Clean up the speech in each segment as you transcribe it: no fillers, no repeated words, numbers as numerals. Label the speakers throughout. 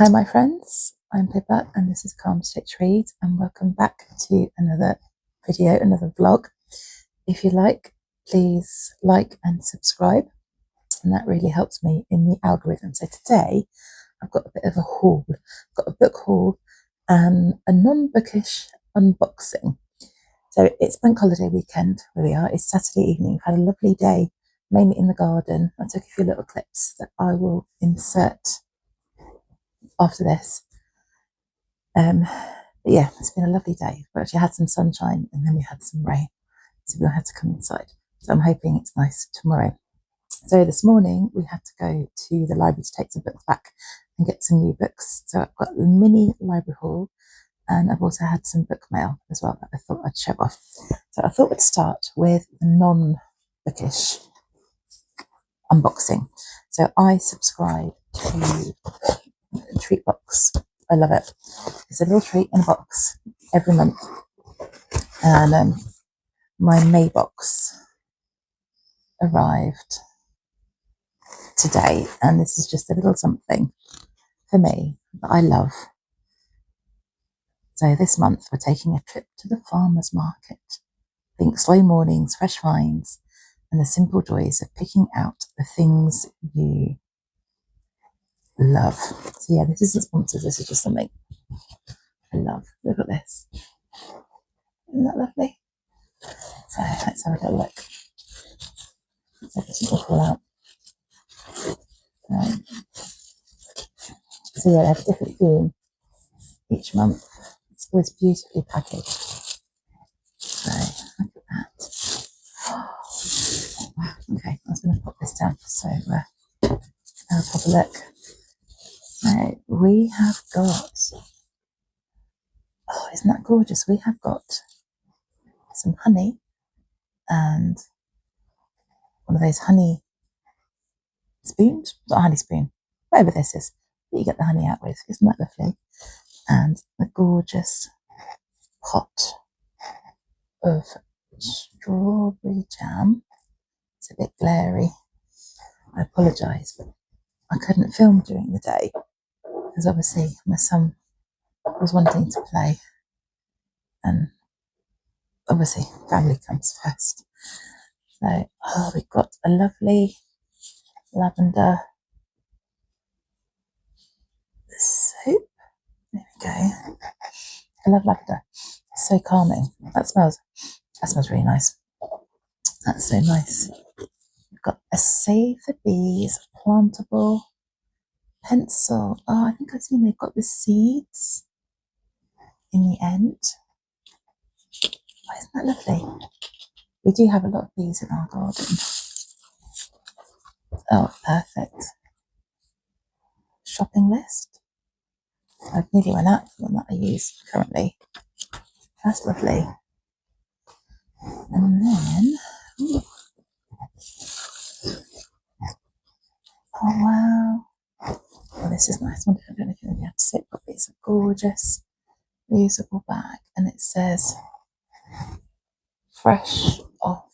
Speaker 1: Hi, my friends. I'm Pippa, and this is Calm Stitch Read, and welcome back to another video, another vlog. If you like, please like and subscribe, and that really helps me in the algorithm. So today, I've got a bit of a haul. I've got a book haul and a non-bookish unboxing. So it's bank holiday weekend where we are. It's Saturday evening. We've had a lovely day, mainly in the garden. I took a few little clips that I will insert after this. But yeah, it's been a lovely day. We actually had some sunshine and then we had some rain, so we had to come inside. So I'm hoping it's nice tomorrow. So this morning we had to go to the library to take some books back and get some new books. So I've got a mini library haul, and I've also had some book mail as well that I thought I'd show off. So I thought we'd start with the non-bookish unboxing. So I subscribe to Treat Box. I love it. It's a little treat in a box every month. And my May box arrived today, and this is just a little something for me that I love. So this month we're taking a trip to the farmer's market. Think slow mornings, fresh finds, and the simple joys of picking out the things you love. So yeah, this isn't sponsored, this is just something I love. Look at this. Isn't that lovely? So let's have a little look. So this will fall out. So yeah, they have a different theme each month. It's always beautifully packaged. So look at that. Oh, wow. Okay, I was going to pop this down so I'll have a look. So we have got, oh, isn't that gorgeous? We have got some honey and one of those honey spoons, not a honey spoon, whatever this is that you get the honey out with. Isn't that lovely? And a gorgeous pot of strawberry jam. It's a bit glary. I apologise, but I couldn't film during the day because obviously my son was wanting to play, and obviously family comes first. So, oh, we've got a lovely lavender soap. There we go. I love lavender. It's so calming. That smells really nice. That's so nice. We've got a Save the Bees plantable pencil. Oh, I think I've seen they've got the seeds in the end. Oh, isn't that lovely? We do have a lot of bees in our garden. Oh, perfect. Shopping list. I've nearly run out of the one that I use currently. That's lovely. And then, ooh. Oh wow. Oh, this is nice. I don't know if you're going to be able to see it properly. It's a gorgeous reusable bag, and it says fresh off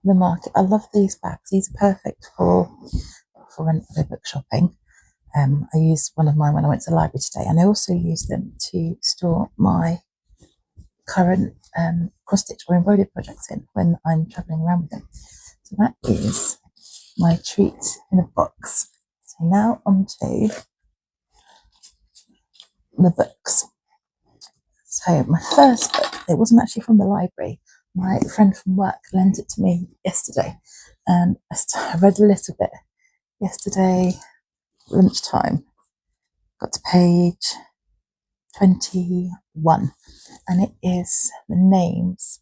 Speaker 1: the market. I love these bags. These are perfect for when I go book shopping. I used one of mine when I went to the library today, and I also use them to store my current cross stitch or embroidered projects in when I'm travelling around with them. So that is my treat in a box. So now on to the books. So my first book, it wasn't actually from the library. My friend from work lent it to me yesterday, and I read a little bit yesterday lunchtime. Got to page 21, and it is The Names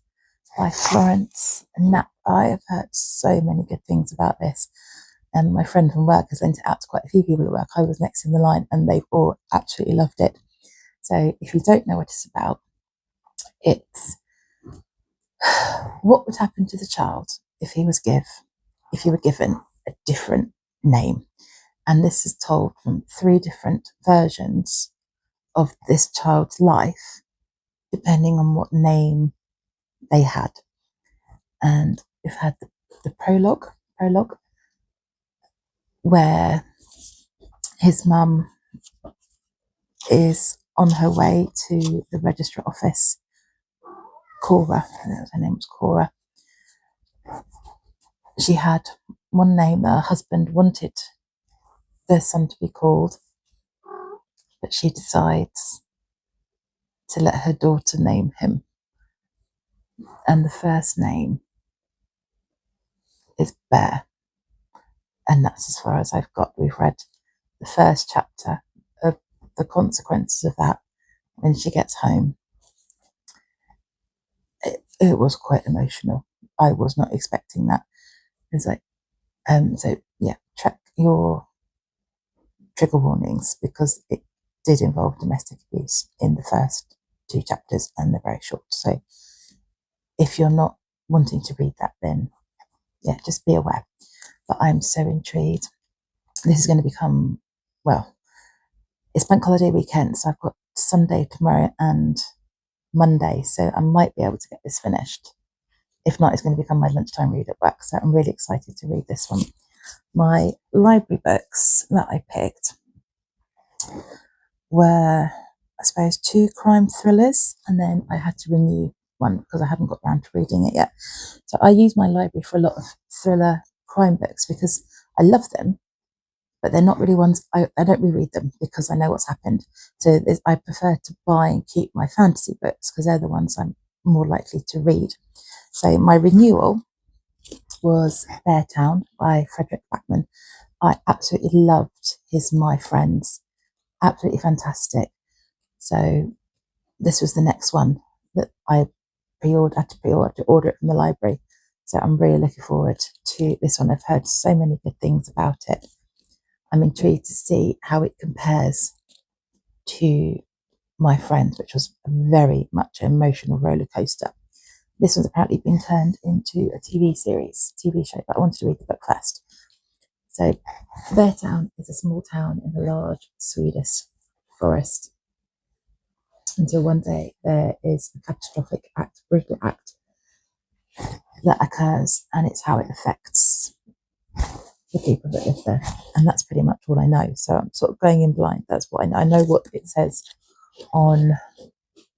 Speaker 1: by Florence Knapp. I have heard so many good things about this, and my friend from work has lent it out to quite a few people at work. I was next in the line, and they've all absolutely loved it. So if you don't know what it's about, it's what would happen to the child if he were given a different name. And this is told from 3 different versions of this child's life, depending on what name they had. And we've had the prologue, where his mum is on her way to the registrar office. Cora, her name was Cora. She had one name that her husband wanted their son to be called, but she decides to let her daughter name him. And the first name is Bear. And that's as far as I've got. We've read the first chapter of the consequences of that when she gets home. It was quite emotional. I was not expecting that. It was like, so yeah, check your trigger warnings, because it did involve domestic abuse in the first 2 chapters and they're very short. So if you're not wanting to read that, then yeah, just be aware. But I'm so intrigued. This is going to become, well, it's bank holiday weekend, so I've got Sunday tomorrow and Monday, so I might be able to get this finished. If not, it's going to become my lunchtime read at work, so I'm really excited to read this one. My library books that I picked were, I suppose, 2 crime thrillers, and then I had to renew one because I hadn't got around to reading it yet. So I use my library for a lot of thriller crime books because I love them, but they're not really ones, I don't reread them because I know what's happened. So I prefer to buy and keep my fantasy books because they're the ones I'm more likely to read. So my renewal was Beartown by Frederick Backman. I absolutely loved his My Friends. Absolutely fantastic. So this was the next one that I had to order it from the library. So I'm really looking forward to this one. I've heard so many good things about it. I'm intrigued to see how it compares to My Friends, which was very much an emotional roller coaster. This one's apparently been turned into a TV show, but I wanted to read the book first. So Beartown is a small town in a large Swedish forest until one day there is a catastrophic act, brutal act that occurs, and it's how it affects the people that live there. And that's pretty much all I know. So I'm sort of going in blind. That's what I know. I know what it says on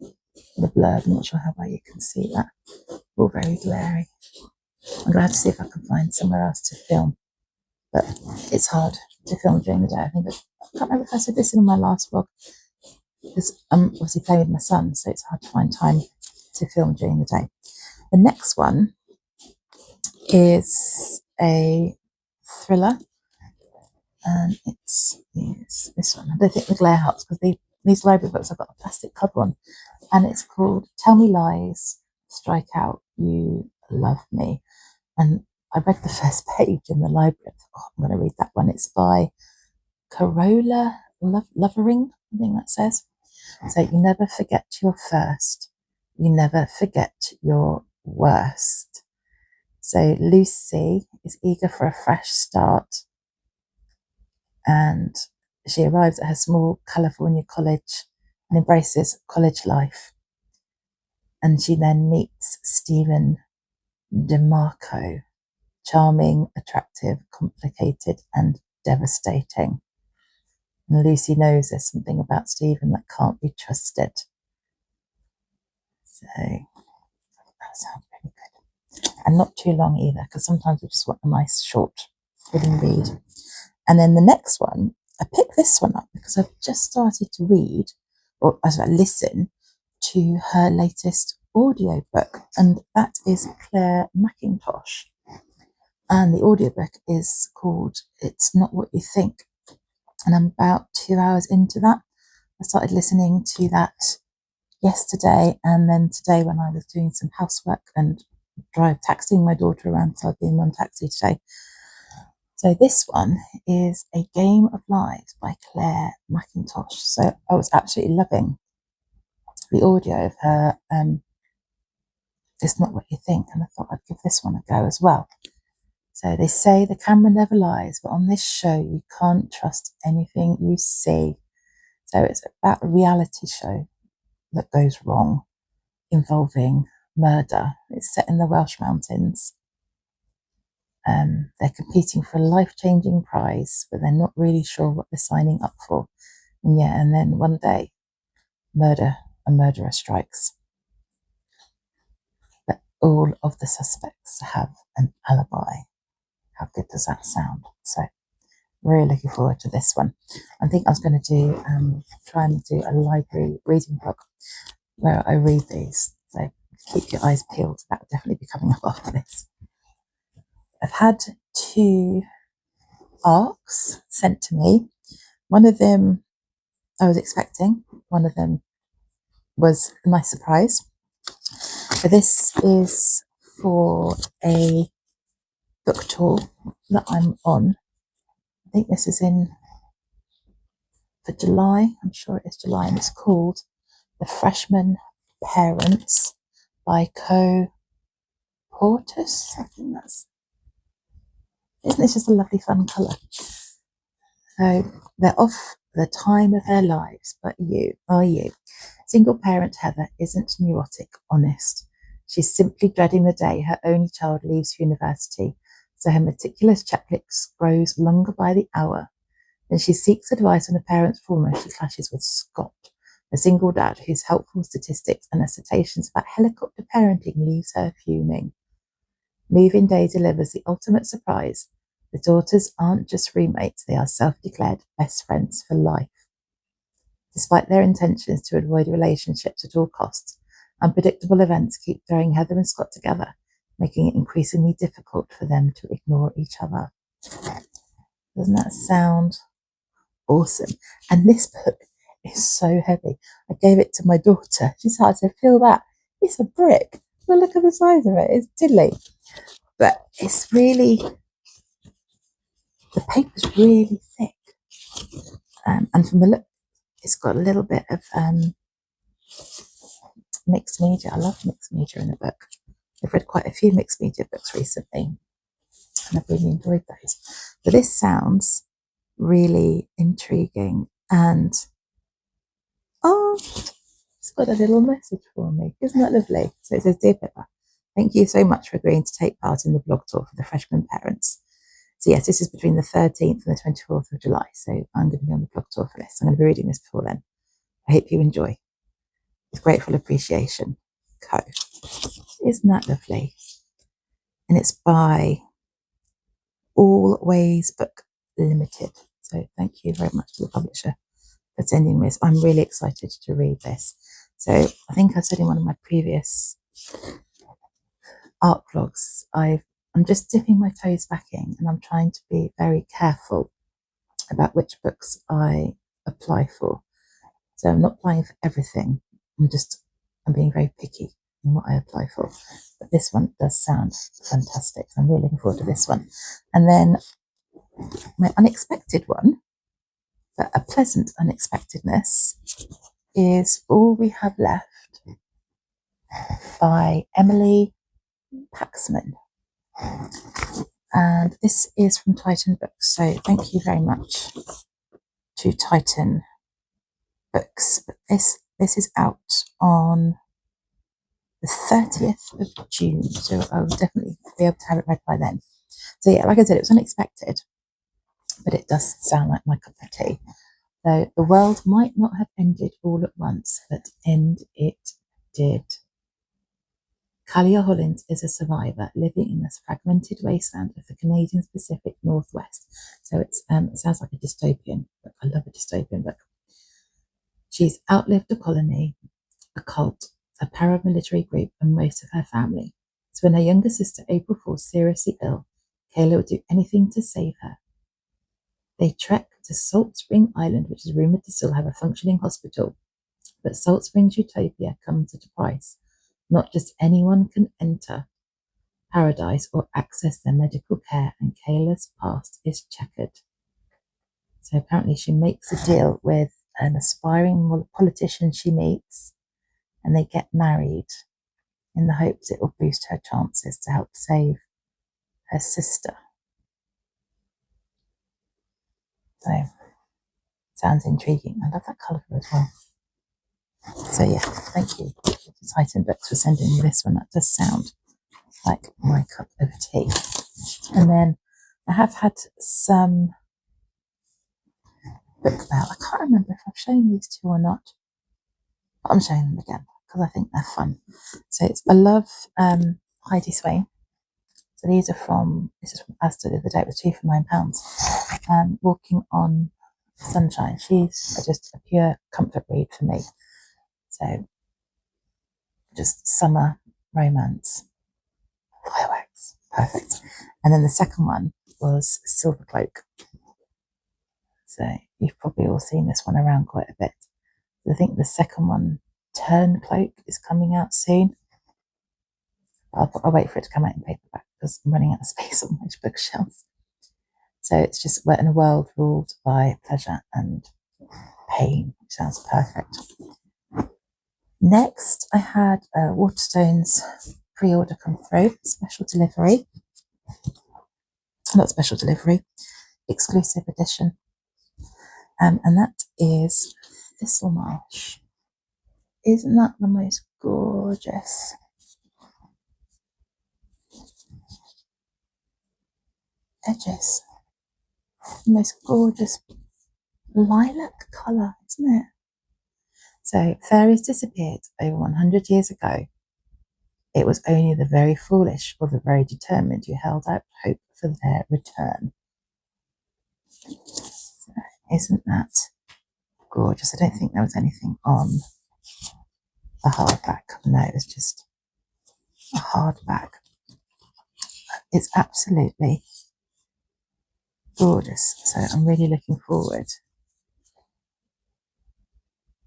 Speaker 1: the blurb. I'm not sure how well you can see that. All very glary. I'm going to have to see if I can find somewhere else to film. But it's hard to film during the day. I can't remember if I said this in my last vlog, because I'm obviously playing with my son, so it's hard to find time to film during the day. The next one is a thriller, and it's this one. I don't think the glare helps because these library books have got a plastic cover on, and it's called Tell Me Lies, Strike Out, You Love Me. And I read the first page in the library. I'm going to read that one. It's by Carola Lovering, I think that says. So you never forget your first. You never forget your worst. So Lucy is eager for a fresh start, and she arrives at her small California college and embraces college life. And she then meets Stephen DeMarco, charming, attractive, complicated, and devastating. And Lucy knows there's something about Stephen that can't be trusted. So that sounds pretty good. And not too long either, because sometimes we just want a nice, short, thrilling read. And then the next one, I picked this one up because I've just started to read, or as I listen to her latest audiobook, and that is Claire McIntosh. And the audiobook is called It's Not What You Think. And I'm about 2 hours into that. I started listening to that yesterday, and then today when I was doing some housework and taxiing my daughter around, so I've been on taxi today. So this one is A Game of Lies by Claire McIntosh. So I was absolutely loving the audio of her It's Not What You Think, and I thought I'd give this one a go as well. So they say the camera never lies, but on this show you can't trust anything you see. So it's about a reality show that goes wrong involving murder. It's set in the Welsh Mountains. They're competing for a life-changing prize, but they're not really sure what they're signing up for. And yeah, and then one day, a murderer strikes. But all of the suspects have an alibi. How good does that sound? So really looking forward to this one. I think I was going to do try and do a library reading book where I read these. So keep your eyes peeled. That will definitely be coming up after this. I've had 2 arcs sent to me. One of them I was expecting. One of them was a nice surprise. But this is for a book tour that I'm on. I think this is in for July. I'm sure it is July, and it's called The Freshman Parents by Portus. I think isn't this just a lovely fun colour? So they're off the time of their lives, but you are you. Single parent Heather isn't neurotic, honest. She's simply dreading the day her only child leaves university, so her meticulous checklist grows longer by the hour. When she seeks advice on a parent's foremost, she clashes with Scott, a single dad whose helpful statistics and assertions about helicopter parenting leaves her fuming. Moving Day delivers the ultimate surprise. The daughters aren't just roommates, they are self-declared best friends for life. Despite their intentions to avoid relationships at all costs, unpredictable events keep throwing Heather and Scott together, making it increasingly difficult for them to ignore each other. Doesn't that sound awesome? And this book is so heavy. I gave it to my daughter. She started to feel that. It's a brick. Well, look at the size of it. It's diddly. But it's really, the paper's really thick. And from the look, it's got a little bit of mixed media. I love mixed media in a book. I've read quite a few mixed media books recently, and I've really enjoyed those. But this sounds really intriguing, and it's got a little message for me. Isn't that lovely? So it says, Dear Pippa, thank you so much for agreeing to take part in the blog tour for the freshman parents. So yes, this is between the 13th and the 24th of July. So I'm going to be on the blog tour for this. I'm going to be reading this before then. I hope you enjoy. With grateful appreciation, Co. Isn't that lovely? And it's by Always Book Limited. So thank you very much to the publisher for sending this. I'm really excited to read this. So I think I said in one of my previous art vlogs, I'm just dipping my toes back in, and I'm trying to be very careful about which books I apply for. So I'm not applying for everything. I'm being very picky in what I apply for. But this one does sound fantastic. I'm really looking forward to this one. And then my unexpected one, but a pleasant unexpectedness, is All We Have Left by Emily Paxman. And this is from Titan Books. So thank you very much to Titan Books. This is out on the 30th of June, so I'll definitely be able to have it read by then. So yeah, like I said, it was unexpected, but it does sound like my cup of tea. Though the world might not have ended all at once, but end it did. Kalia Hollins is a survivor living in this fragmented wasteland of the Canadian Pacific Northwest. So it sounds like a dystopian book. I love a dystopian book. She's outlived a colony, a cult, a paramilitary group, and most of her family. So when her younger sister April falls seriously ill, Kayla would do anything to save her. They trek to Salt Spring Island, which is rumoured to still have a functioning hospital. But Salt Springs Utopia comes at a price. Not just anyone can enter paradise or access their medical care, and Kayla's past is checkered. So apparently she makes a deal with an aspiring politician she meets, and they get married in the hopes it will boost her chances to help save her sister. So, sounds intriguing. I love that colour as well. So yeah, thank you to Titan Books for sending me this one. That does sound like my cup of tea. And then I have had some book mail. I can't remember if I've shown these two or not, but I'm showing them again because I think they're fun. So it's I love Heidi Swain. So this is from Asda the other day. It was 2 for £9. Walking on Sunshine. She's just a pure comfort read for me. So just summer romance, fireworks, perfect. And then the second one was Silver Cloak. So you've probably all seen this one around quite a bit. I think the second one, Turn Cloak, is coming out soon. I'll wait for it to come out in paperback because I'm running out of space on my bookshelves. So it's just we're in a world ruled by pleasure and pain, which sounds perfect. Next, I had Waterstone's pre-order come through, special delivery. Not special delivery, exclusive edition. And that is Thistlemarsh. Isn't that the most gorgeous? Edges. The most gorgeous lilac colour, isn't it? So, fairies disappeared over 100 years ago. It was only the very foolish or the very determined who held out hope for their return. So, isn't that gorgeous? I don't think there was anything on the hardback. No, it was just a hardback. It's absolutely gorgeous. So I'm really looking forward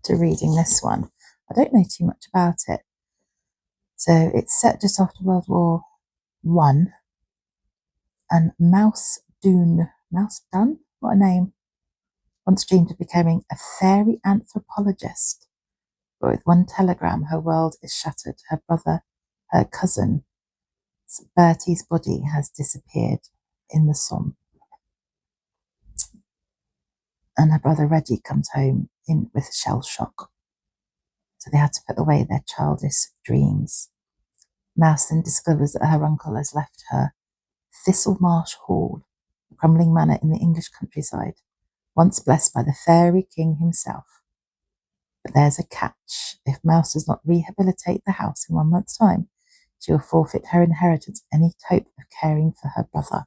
Speaker 1: to reading this one. I don't know too much about it. So it's set just after World War One, and Mouse Dunn, what a name, once dreamed of becoming a fairy anthropologist. But with one telegram, her world is shattered. Her cousin, Bertie's body has disappeared in the Somme. And her brother Reggie comes home with shell shock. So they had to put away their childish dreams. Mouse then discovers that her uncle has left her Thistlemarsh Hall, a crumbling manor in the English countryside, once blessed by the fairy king himself. But there's a catch. If Mouse does not rehabilitate the house in 1 month's time, she will forfeit her inheritance and any hope of caring for her brother.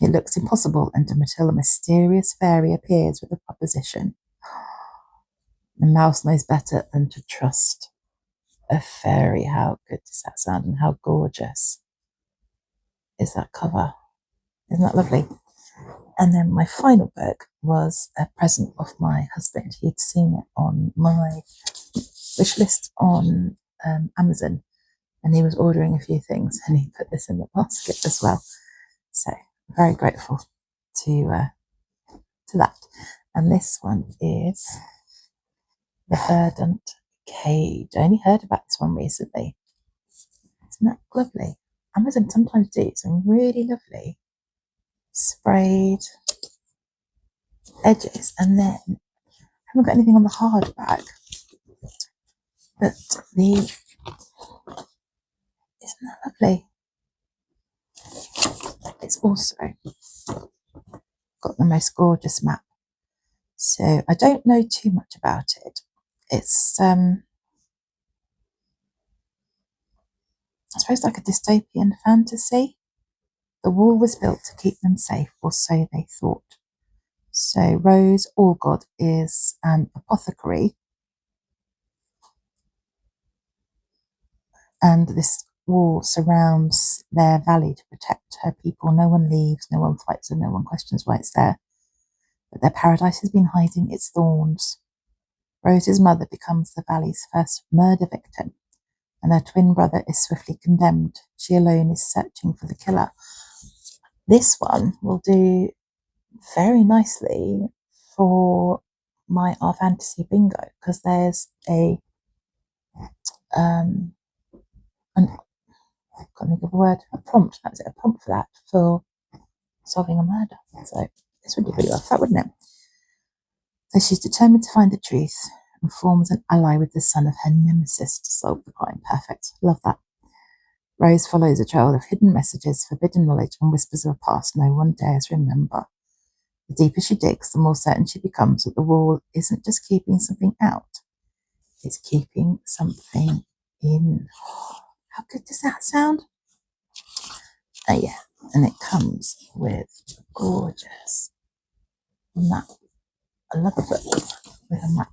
Speaker 1: It looks impossible until a mysterious fairy appears with a proposition. The mouse knows better than to trust a fairy. How good does that sound, and how gorgeous is that cover? Isn't that lovely? And then my final book was a present of my husband. He'd seen it on my wish list on Amazon, and he was ordering a few things, and he put this in the basket as well. So very grateful to that. And this one is The Verdant Cage. I only heard about this one recently. Isn't that lovely? Amazon sometimes do some really lovely sprayed edges, and then I haven't got anything on the hardback, but isn't that lovely? It's also got the most gorgeous map. So I don't know too much about it. It's I suppose like a dystopian fantasy. The wall was built to keep them safe, or so they thought. So Rose Allgod is an apothecary, and this wall surrounds their valley to protect her people. No one leaves, no one fights, and no one questions why it's there. But their paradise has been hiding its thorns. Rose's mother becomes the valley's first murder victim, and her twin brother is swiftly condemned. She alone is searching for the killer. This one will do very nicely for our fantasy bingo, because there's a can't think of a word, a prompt, that's it, a prompt for that, for solving a murder. So this would do really well for that, wouldn't it? So she's determined to find the truth and forms an ally with the son of her nemesis to solve the crime. Perfect. Love that. Rose follows a trail of hidden messages, forbidden knowledge, and whispers of a past no one dares remember. The deeper she digs, the more certain she becomes that the wall isn't just keeping something out, it's keeping something in. How good does that sound? Oh yeah, and it comes with a gorgeous map. I love a book with a map.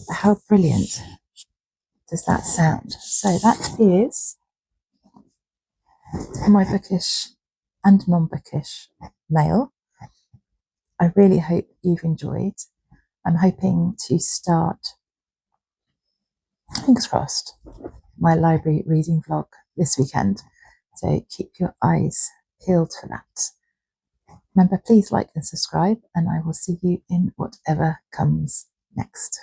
Speaker 1: But how brilliant does that sound? So that is my bookish and non-bookish mail. I really hope you've enjoyed. I'm hoping to start, fingers crossed, my library reading vlog this weekend. So keep your eyes peeled for that. Remember, please like and subscribe, and I will see you in whatever comes next.